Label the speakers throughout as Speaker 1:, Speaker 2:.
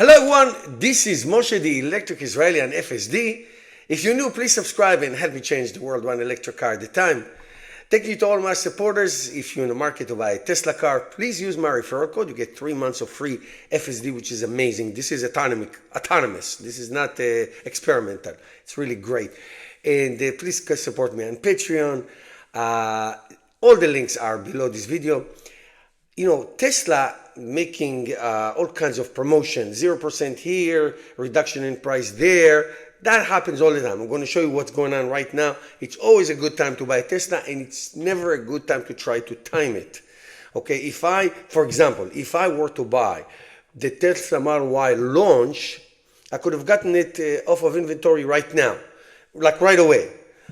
Speaker 1: Hello everyone, this is Moshe, the Electric Israeli and FSD. If you're new, please subscribe and help me change the world one electric car at a time. Thank you to all my supporters. If you're in the market to buy a Tesla car, please use my referral code. You get 3 months of free FSD, which is amazing. This is autonomous. This is not experimental. It's really great. And please support me on Patreon. All the links are below this video. You know, Tesla making all kinds of promotions, 0% here, reduction in price there. That happens all the time. I'm going to show you what's going on right now. It's always a good time to buy a Tesla, and it's never a good time to try to time it. Okay, for example, if I were to buy the Tesla Model Y launch, I could have gotten it off of inventory right now, like right away.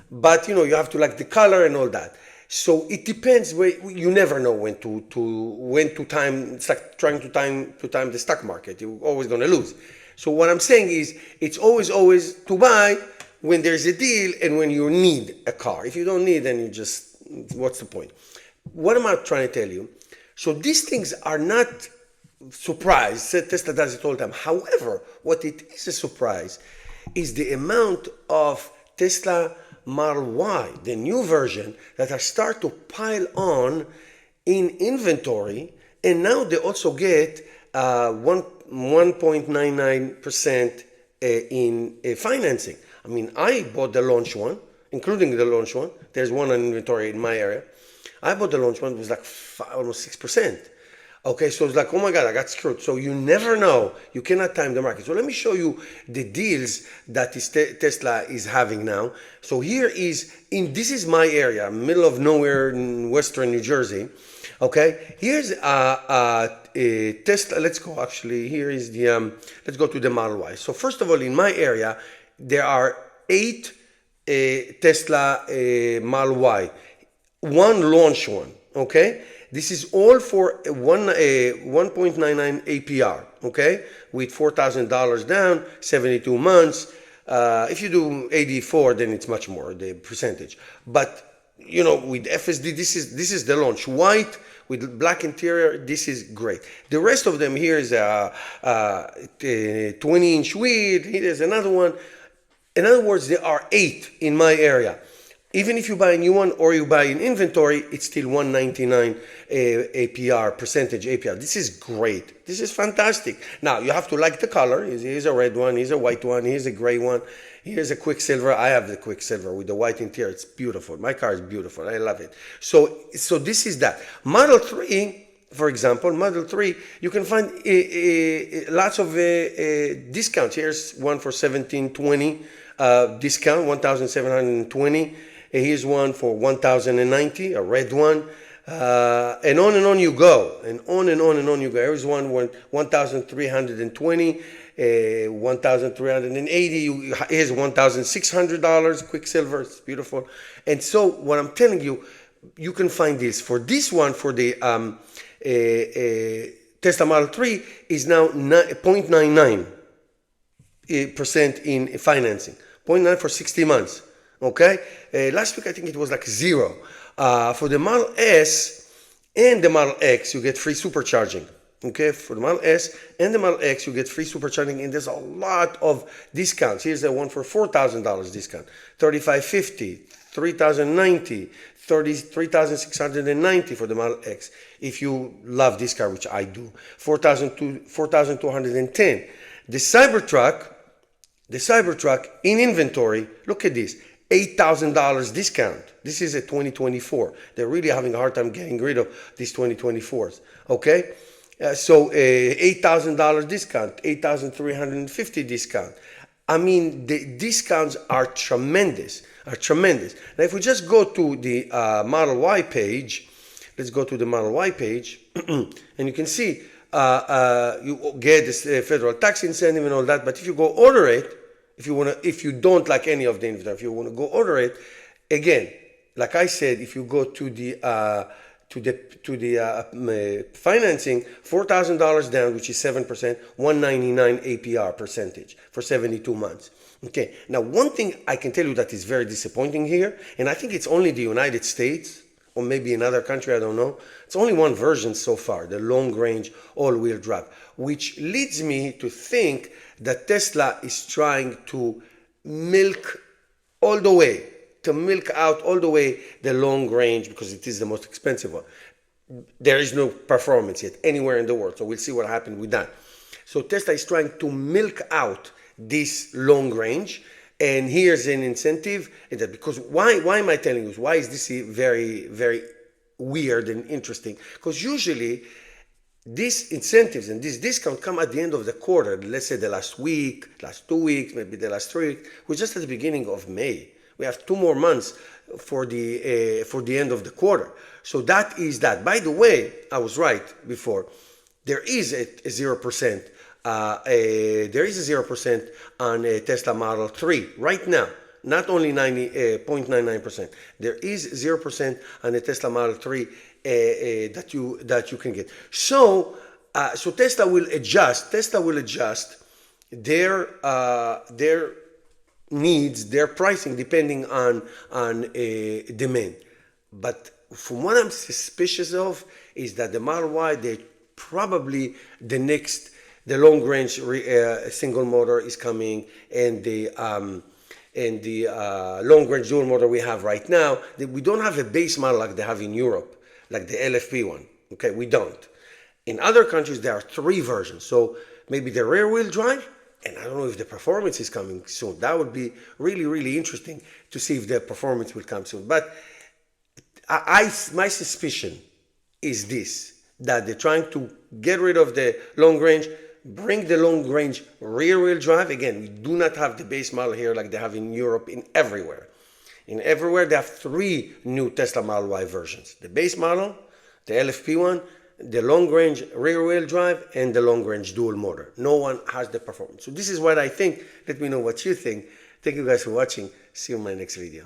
Speaker 1: But you know, you have to like the color and all that. So it depends. You never know when to time. It's like trying to time the stock market. You're always going to lose. So what I'm saying is, it's always to buy when there's a deal and when you need a car. If you don't need, then you just, what's the point? What am I trying to tell you? So these things are not surprise. Tesla does it all the time. However, what it is a surprise is the amount of Tesla Model Y, the new version, that are start to pile on in inventory, and now they also get 1.99% in financing. I mean, I bought the launch one, including the launch one. There's one on inventory in my area. I bought the launch one. It was like almost 6%. Okay, so it's like, oh my God, I got screwed. So you never know. You cannot time the market. So let me show you the deals that Tesla is having now. So here this is my area, middle of nowhere in western New Jersey. Okay, here's Tesla. Let's go. Actually, here is the. Let's go to the Model Y. So first of all, in my area, there are 8 Tesla Model Y, one launch one. Okay, this is all for 1.99 APR. Okay, with $4,000 down, 72 months. If you do 84, then it's much more the percentage. But you know, with FSD, this is the launch white with black interior. This is great. The rest of them here is a 20-inch wheel. Here's another one. In other words, there are 8 in my area. Even if you buy a new one or you buy in inventory, it's still 199 APR, percentage APR. This is great. This is fantastic. Now, you have to like the color. Here's a red one, here's a white one, here's a gray one, here's a Quicksilver. I have the Quicksilver with the white interior. It's beautiful. My car is beautiful. I love it. So this is that. Model 3, for example, Model 3, you can find lots of discounts. Here's one for $1,720 discount, $1,720. Here's one for $1,090, a red one, and on you go, and on you go. Here's one $1,320, $1,380. Here's $1,600 Quicksilver. It's beautiful. And so what I'm telling you, you can find this for this one for the Tesla Model 3 is now 0.99% in financing, 0.9 for 60 months. Okay, last week I think it was like 0. For the Model S and the Model X, you get free supercharging. Okay, for the Model S and the Model X, you get free supercharging, and there's a lot of discounts. Here's the one for $4,000 discount, $3,550, $3,090, $3,690 for the Model X. If you love this car, which I do, $4,210. The Cybertruck in inventory, look at this, $8,000 discount. This is a 2024. They're really having a hard time getting rid of these 2024s. Okay, so $8,000 discount, $8,350 discount. I mean, the discounts are tremendous. Now, if we just go to the Model Y page, let's go to the Model Y page, and you can see you get this federal tax incentive and all that. But if you go order it, if you don't like any of the inventory, if you want to go order it, again, like I said, if you go to the financing, $4,000 down, which is 7%, 199 APR percentage for 72 months. Okay, now one thing I can tell you that is very disappointing here, and I think it's only the United States. or maybe another country, I don't know. It's only one version so far, the long-range all-wheel drive, which leads me to think that Tesla is trying to milk all the way, to milk out all the way the long range, because it is the most expensive one. There is no performance yet anywhere in the world, so we'll see what happens with that. So Tesla is trying to milk out this long range, and here's an incentive. Because why am I telling you? Why is this very, very weird and interesting? Because usually these incentives and this discount come at the end of the quarter. Let's say the last week, last 2 weeks, maybe the last 3 weeks. We're just at the beginning of May. We have 2 more months for the end of the quarter. So that is that. By the way, I was right before. There is a 0%. There is a 0% on a Tesla Model 3 right now. Not only 0.99%. There is 0% on a Tesla Model 3 that you can get. So Tesla will adjust. Their needs, their pricing, depending on demand. But from what I'm suspicious of is that the Model Y, they probably the long range single motor is coming, and the long range dual motor we have right now. We don't have a base model like they have in Europe, like the LFP one. Okay, we don't. In other countries there are 3 versions. So maybe the rear wheel drive, and I don't know if the performance is coming soon. That would be really, really interesting to see if the performance will come soon. But my suspicion is this, that they're trying to get rid of the long range, bring the long range rear wheel drive. Again, we do not have the base model here like they have in Europe, everywhere. In everywhere, they have 3 new Tesla Model Y versions. The base model, the LFP one, the long range rear wheel drive, and the long range dual motor. No one has the performance. So this is what I think. Let me know what you think. Thank you guys for watching. See you in my next video.